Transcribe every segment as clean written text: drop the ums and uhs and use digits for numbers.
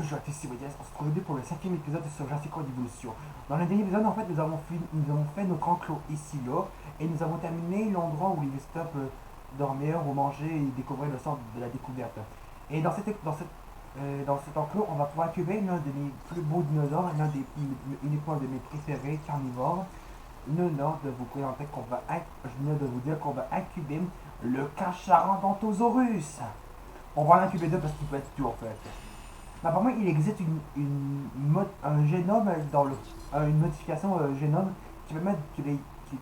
Bonjour à tous, c'est Wedias. On se retrouve aujourd'hui pour le 5e épisode sur Jurassic World Evolution. Dans le dernier épisode, en fait, nous avons fait notre enclos ici là, et nous avons terminé l'endroit où les stop dormir ou manger et découvrir le centre de la découverte. Et dans cet enclos, on va pouvoir incuber l'un de mes plus beaux dinosaures, une époque de mes préférés carnivores. Je viens de vous dire qu'on va incuber le Carcharodontosaurus. On va l'incuber deux parce qu'il peut être tout en fait. Apparemment, il existe un génome une modification génome qui permet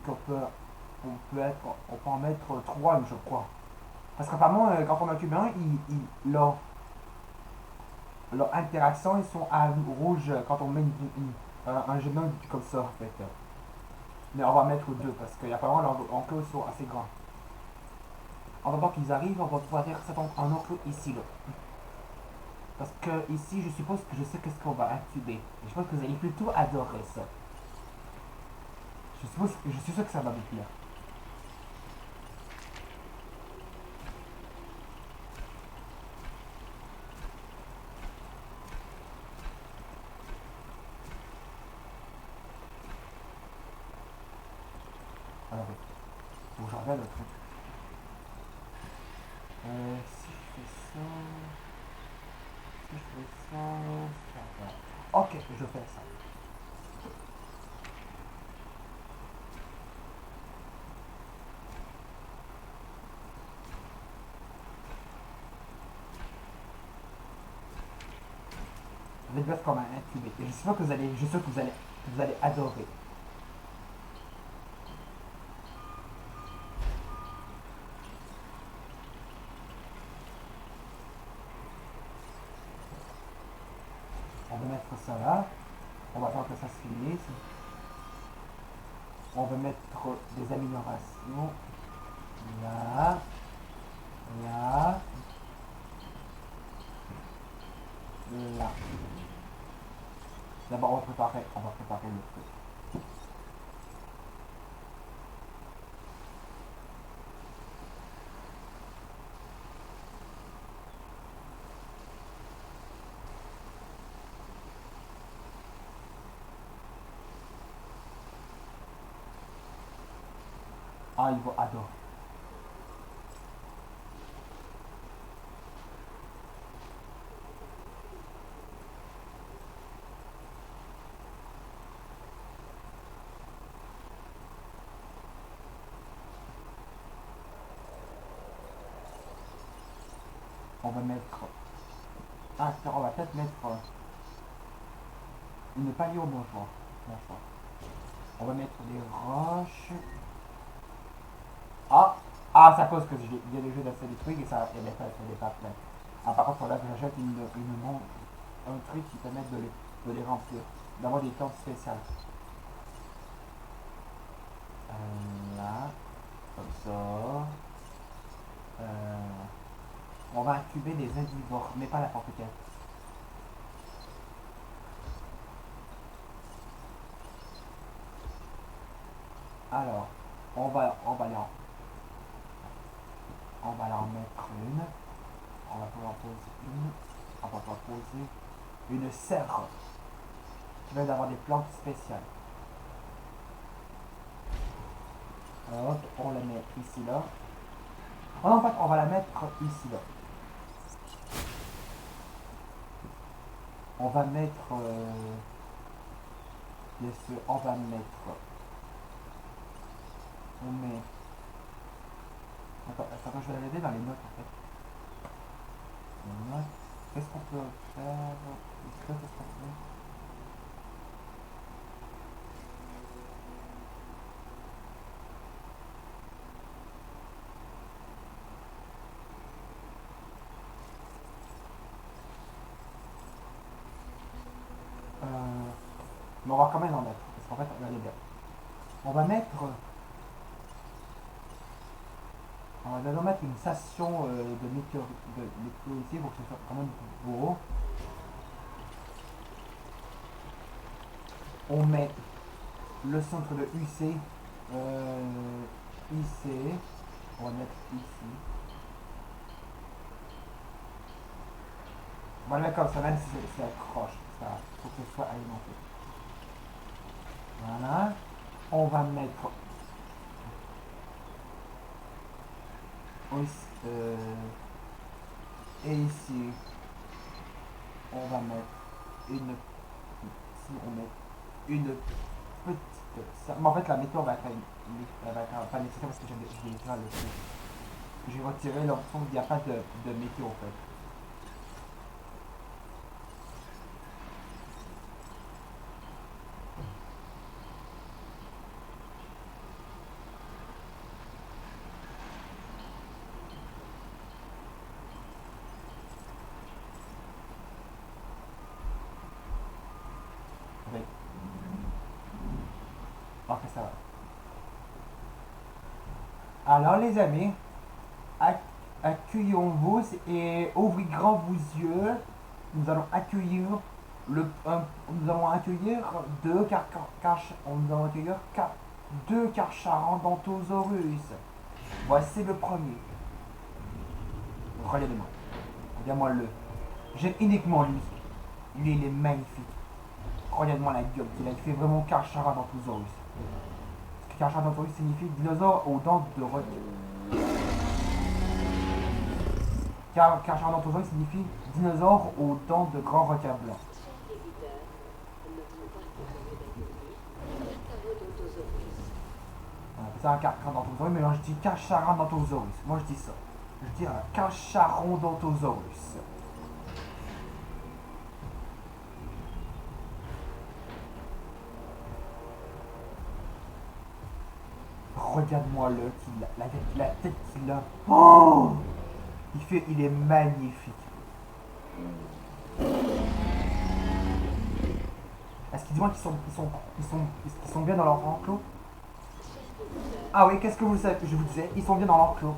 on peut en mettre trois, je crois. Parce qu'apparemment, quand on en cube un, leurs interactions ils sont à rouge quand on met un génome comme ça en fait. Mais on va mettre deux parce qu'apparemment leurs enclos sont assez grands. On va voir qu'ils arrivent, on va pouvoir dire un enclos ici là. Parce que ici, je suppose que je sais qu'est-ce qu'on va incuber. Et je pense que vous allez plutôt adorer ça. Je suis sûr que ça va vous plaire. Alors, faut que je regarde le truc. Si je fais ça... Si je fais ça... Ça va. Ok, je fais ça. Vous êtes bête comme un incubé. Et je suis sûr que vous allez adorer. On va mettre ça là. On va attendre que ça se finisse. On va mettre des améliorations. Là. Là. Là. D'abord, on va préparer le truc. Ah, il va adorer. On va mettre... Ah, on va peut-être mettre une paléobourgeois. On va mettre des roches. Ah! Ah, c'est à cause que il y a des jeux d'accès des trucs et ça, il y a des pas plein. Ah, par contre, là, j'achète un truc qui permet de les remplir. D'avoir des plantes spéciales. Là, comme ça. On va incuber des herbivores, mais pas n'importe quel. Alors, on va en mettre une. On va pouvoir poser une. On va pouvoir poser une serre qui va d'avoir des plantes spéciales. Hop, on la met ici là. Oh, en fait, on va la mettre ici là. On va mettre. Bien sûr, on va mettre. On met. Attends, je vais regarder dans les notes en fait. Les notes. Qu'est-ce qu'on peut faire? Qu'est-ce qu'on fait? Mais on va quand même en mettre. Parce qu'en fait, regardez bien. On va mettre. On va d'abord mettre une station de météorité pour que ce soit quand même beau. On met le centre de UC. IC. On va mettre ici. Voilà, comme ça, même si c'est accroche, ça faut que ce soit alimenté. Voilà. On va mettre aussi, et ici, on va mettre une, si on met une petite, mais en fait la méthode va être, elle va être pas nécessaire parce que j'ai déjà le truc. J'ai retiré l'option, il n'y a pas de météo en fait. Avec. Ok, ça va. Alors les amis, accueillons-vous et ouvrez grand vos yeux. Nous allons accueillir nous allons accueillir nous allons accueillir deux Carcharodontosaurus. Voici le premier. Regardez-moi. Regardez-moi le. J'aime uniquement lui. Lui, il est magnifique. Regardez-moi la gueule qu'il a. Il fait vraiment Carcharodontosaurus. Parce que Carcharodontosaurus signifie dinosaure aux dents de requin. Carcharodontosaurus signifie dinosaure aux dents de grand requin blanc. On appelle ça un Carcharodontosaurus, mais moi je dis Carcharodontosaurus. Moi je dis ça. Je dis un Carcharodontosaurus. Regarde-moi le qu'il a, la tête qu'il a. Oh, il est magnifique. Est-ce qu'ils disent qu'ils sont bien dans leur enclos? Ah oui, qu'est-ce que vous savez que je vous disais? Ils sont bien dans l'enclos.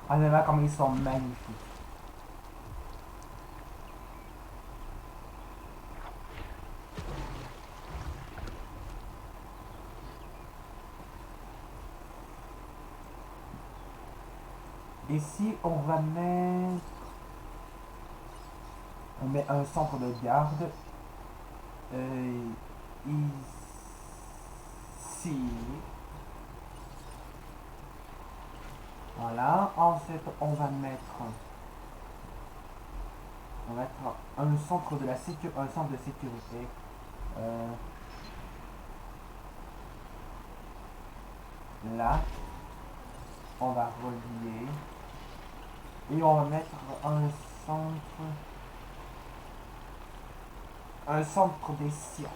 Ah mais là, comme ils sont magnifiques. Ici, on va mettre... On met un centre de garde. Ici. Voilà. Ensuite, on va mettre un centre de un centre de sécurité. Là. On va relier. Et on va mettre centre... Un centre des sciences.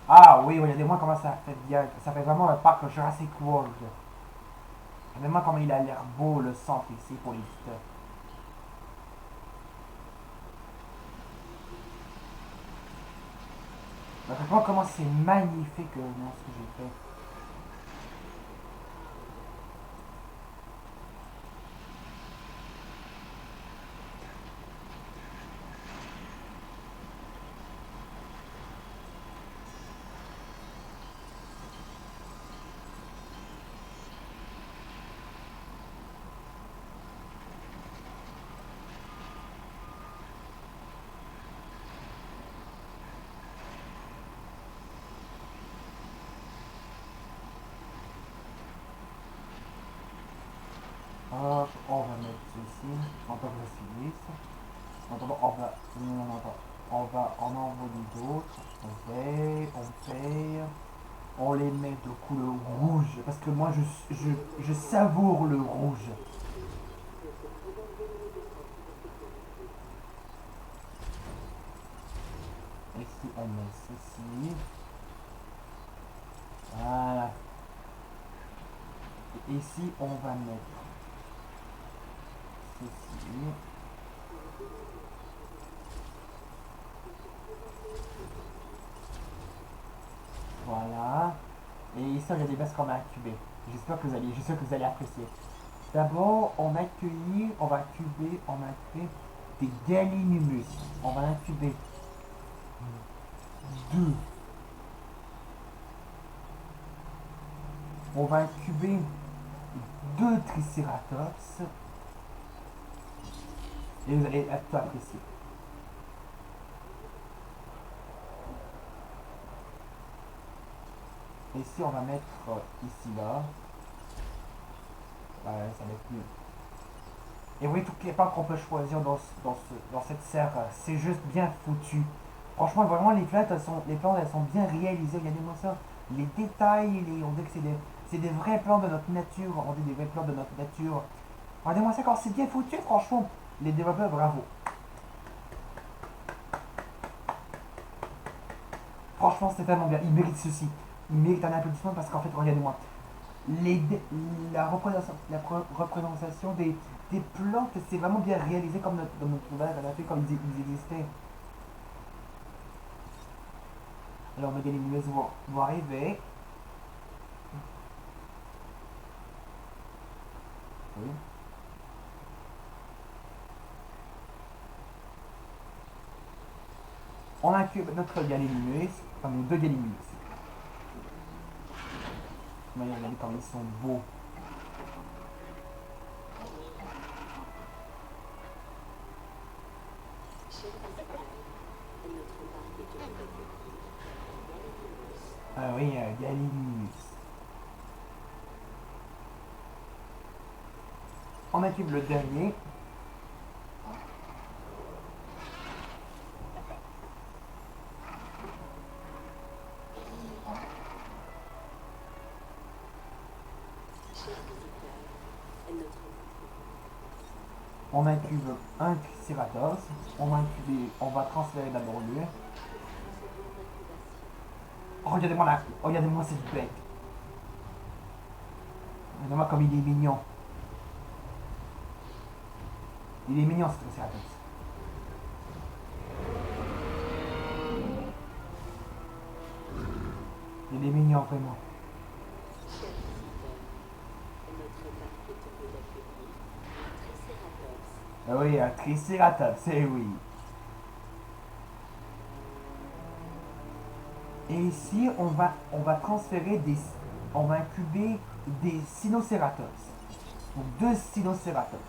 Ah oui, regardez-moi comment ça fait bien. Ça fait vraiment un parc Jurassic World. Regardez-moi comment il a l'air beau le centre ici pour les visiteurs. Regardez-moi comment c'est magnifique ce que j'ai fait. Hop, on va mettre ceci. On va finir. On envoie d'autres. On paye. On les met de couleur rouge. Parce que moi, je savoure le rouge. Ici, on met ceci. Voilà. Et ici, on va mettre ceci. Voilà. Et ici, il y a des bases qu'on a incubées. J'espère que vous allez apprécier. D'abord, on va incuber, on va créer des Gallimimus. On va incuber deux. On va incuber deux Triceratops. Et vous allez tout apprécier. Et ici, on va mettre ici, là. Ouais, ça va être mieux. Et oui, toutes les plantes qu'on peut choisir dans cette serre, c'est juste bien foutu. Franchement, vraiment, les plantes, elles sont bien réalisées. Regardez-moi ça. Les détails, on dit que c'est des vrais plans de notre nature. On dit des vrais plans de notre nature. Regardez-moi ça, quand c'est bien foutu, franchement. Les développeurs, bravo. Franchement, c'est tellement bien. Ils méritent ceci. Ils méritent un applaudissement parce qu'en fait, regardez-moi. La représentation des plantes, c'est vraiment bien réalisé comme dans notre univers, elle a fait comme ils existaient. Alors, mes animaux vont arriver. Oui. On incube notre Gallimimus, enfin nos deux Gallimimus. Regardez comme ils sont beaux. Ah oui, Gallimimus. On incube le dernier. On incube un Triceratops. On va transférer d'abord lui. Oh, regardez-moi là, regardez-moi cette bête. Regardez-moi comme il est mignon. Il est mignon ce Triceratops. Il est mignon vraiment. Ah oui, un Triceratops, eh oui. Et ici, on va transférer on va incuber des Sinocératops. Donc deux Sinocératops.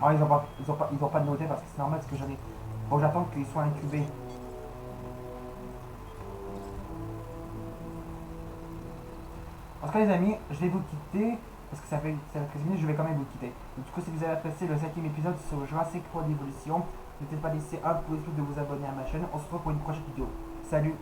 Ah, ils ont pas de noté parce que c'est normal parce que j'en ai. Bon, j'attends qu'ils soient incubés. En tout cas, les amis, je vais vous quitter parce que ça fait 13 minutes, je vais quand même vous quitter. Donc, du coup, si vous avez apprécié le 5e épisode sur Jurassic World Evolution, n'hésitez pas à laisser un pouce bleu de vous abonner à ma chaîne. On se retrouve pour une prochaine vidéo. Salut!